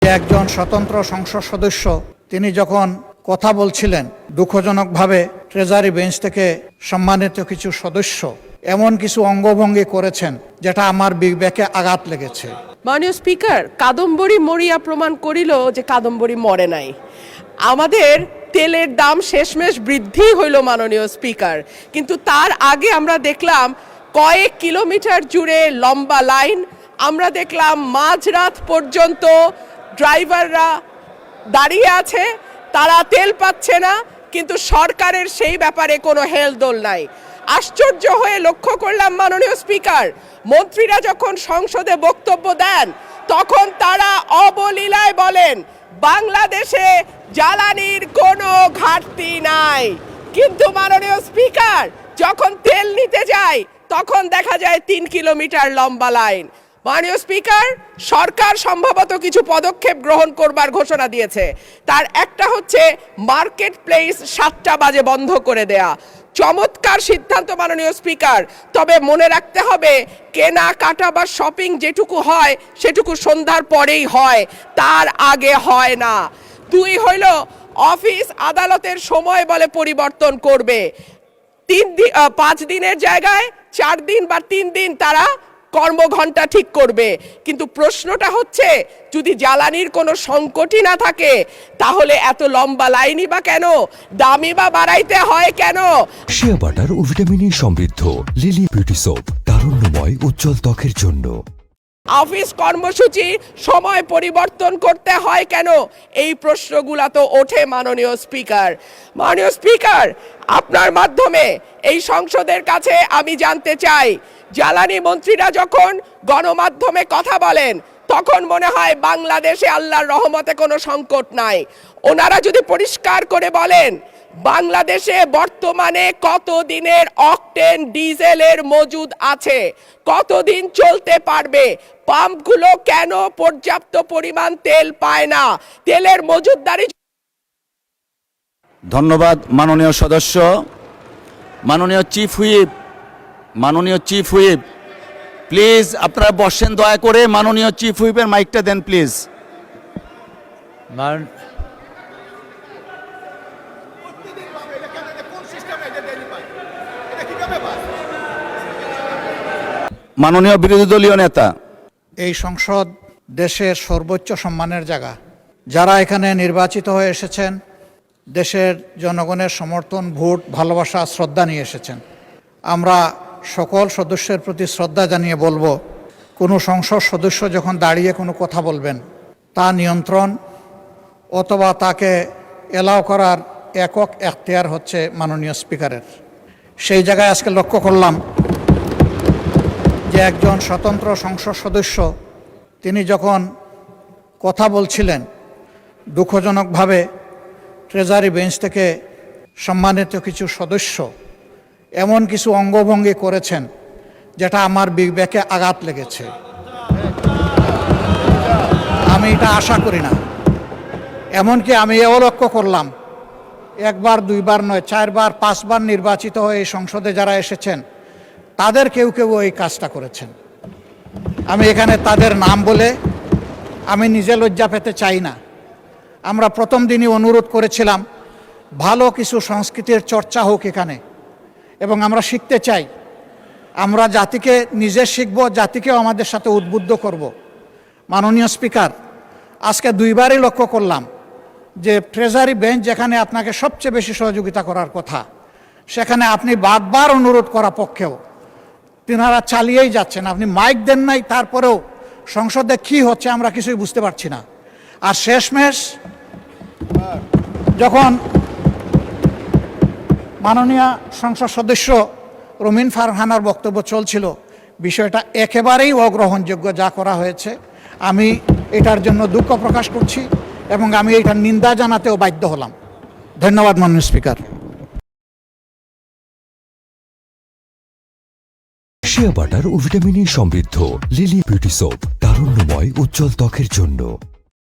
একজন স্বতন্ত্র সংসদ সদস্য তিনি যখন কথা বলছিলেন, দুঃখজনকভাবে ট্রেজারি বেঞ্চ থেকে সম্মানিত কিছু সদস্য এমন কিছু অঙ্গভঙ্গি করেছেন যেটা আমার বিবেকে আঘাত লেগেছে। মাননীয় স্পিকার, কাদম্বরী মরিয়া প্রমাণ করিল যে কাদম্বরী মরে নাই। আমাদের তেলের দাম শেষমেশ বৃদ্ধি হইল মাননীয় স্পিকার, কিন্তু তার আগে আমরা দেখলাম কয়েক কিলোমিটার জুড়ে লম্বা লাইন। আমরা দেখলাম মাঝরাত পর্যন্ত ড্রাইভাররা দাঁড়িয়ে আছে, তারা তেল পাচ্ছে না, কিন্তু সরকারের সেই ব্যাপারে কোনো হেলদোল নাই। আশ্চর্য হয়ে লক্ষ্য করলাম মাননীয় স্পিকার, মন্ত্রীরা যখন সংসদে বক্তব্য দেন তখন তারা অবলীলায় বলেন বাংলাদেশে জ্বালানির কোনো ঘাটতি নাই, কিন্তু মাননীয় স্পিকার যখন তেল নিতে যায় তখন দেখা যায় 3 কিলোমিটার লম্বা লাইন। মাননীয় স্পিকার, সরকার সম্ভবত কিছু পদক্ষেপ গ্রহণ করবার ঘোষণা দিয়েছে। তার একটা হচ্ছে মার্কেট প্লেস 7টা বাজে বন্ধ করে দেয়া। চমৎকার সিদ্ধান্ত মাননীয় স্পিকার, তবে মনে রাখতে হবে কেনাকাটা বা শপিং যেটুকু হয় সেটুকু সন্ধ্যার পরেই হয়, তার আগে হয় না। 2 হইল অফিস আদালতের সময় বলে পরিবর্তন করবে। 5 দিনের জায়গায় 4 দিন বা 3 দিন তারা কর্মঘণ্টা ঠিক করবে। কিন্তু প্রশ্নটা হচ্ছে, যদি জ্বালানির কোনো সংকটই না থাকে তাহলে এত লম্বা লাইনই বা কেন, দামই বা বাড়াইতে হয় কেন? শিয়া বাটার ও ভিটামিন সমৃদ্ধ লিলি বিউটি সোপ, তারুণ্যময় উজ্জ্বল ত্বকের জন্য। অফিস কর্মসূচি সময় পরিবর্তন করতে হয় কেন? এই প্রশ্নগুলো তো ওঠে মাননীয় স্পিকার। মাননীয় স্পিকার, আপনার মাধ্যমে এই সংসদের কাছে আমি জানতে চাই, জ্বালানি মন্ত্রীরা যখন গণমাধ্যমে কথা বলেন তখন মনে হয় বাংলাদেশে আল্লাহর রহমতে কোনো সংকট নাই। ওনারা যদি পরিষ্কার করে বলেন বাংলাদেশে বর্তমানে কত দিনের অকটেন ডিজেলের মজুদ আছে, কতদিন চলতে পারবে, পাম্পগুলো কেন পর্যাপ্ত পরিমাণ তেল পায় না, তেলের মজুদদারি। ধন্যবাদ মাননীয় সদস্য। মাননীয় চিফ হুইপ প্লিজ আপনারা বসেন দয়া করে। মাননীয় চিফ হুইপের মাইকটা দেন প্লিজ। মাননীয় বিরোধী দলীয় নেতা, এই সংসদ দেশের সর্বোচ্চ সম্মানের জায়গা। যারা এখানে নির্বাচিত হয়ে এসেছেন দেশের জনগণের সমর্থন, ভোট, ভালোবাসা, শ্রদ্ধা নিয়ে এসেছেন। আমরা সকল সদস্যের প্রতি শ্রদ্ধা জানিয়ে বলবো, কোনো সংসদ সদস্য যখন দাঁড়িয়ে কোনো কথা বলবেন তা নিয়ন্ত্রণ অথবা তাকে এলাও করার একক এখতিয়ার হচ্ছে মাননীয় স্পিকারের। সেই জায়গায় আজকে লক্ষ্য করলাম যে একজন স্বতন্ত্র সংসদ সদস্য তিনি যখন কথা বলছিলেন, দুঃখজনকভাবে ট্রেজারি বেঞ্চ থেকে সম্মানিত কিছু সদস্য এমন কিছু অঙ্গভঙ্গি করেছেন যেটা আমার বিবেকে আঘাত লেগেছে। আমি এটা আশা করি না। এমনকি আমি এও লক্ষ্য করলাম, 1 বার 2 বার নয়, 4 বার 5 বার নির্বাচিত হয়ে এই সংসদে যারা এসেছেন তাদের কেউ কেউ এই কাজটা করেছেন। আমি এখানে তাদের নাম বলে আমি নিজে লজ্জা পেতে চাই না। আমরা প্রথম দিনই অনুরোধ করেছিলাম ভালো কিছু সংস্কৃতির চর্চা হোক এখানে, এবং আমরা শিখতে চাই। আমরা জাতিকে নিজে শিখব, জাতিকেও আমাদের সাথে উদ্বুদ্ধ করব। মাননীয় স্পিকার, আজকে 2 বারই লক্ষ্য করলাম যে ট্রেজারি বেঞ্চ যেখানে আপনাকে সবচেয়ে বেশি সহযোগিতা করার কথা, সেখানে আপনি বারবার অনুরোধ করা পক্ষেও তিনারা চালিয়েই যাচ্ছেন। আপনি মাইক দেন নাই, তারপরেও সংসদে কি হচ্ছে আমরা কিছুই বুঝতে পারছি না। আর শেষমেশ যখন মাননীয় সংসদ সদস্য রুমিন ফারহানার বক্তব্য চলছিল, বিষয়টা একেবারেই অগ্রহণযোগ্য যা করা হয়েছে। আমি এটার জন্য দুঃখ প্রকাশ করছি এবং আমি এটার নিন্দা জানাতেও বাধ্য হলাম। ধন্যবাদ মাননীয় স্পিকার। শিয়া বাটার ও ভিটামিন সমৃদ্ধ লিলি বিউটি সোপ, তারুণ্যময় উজ্জ্বল ত্বকের জন্য।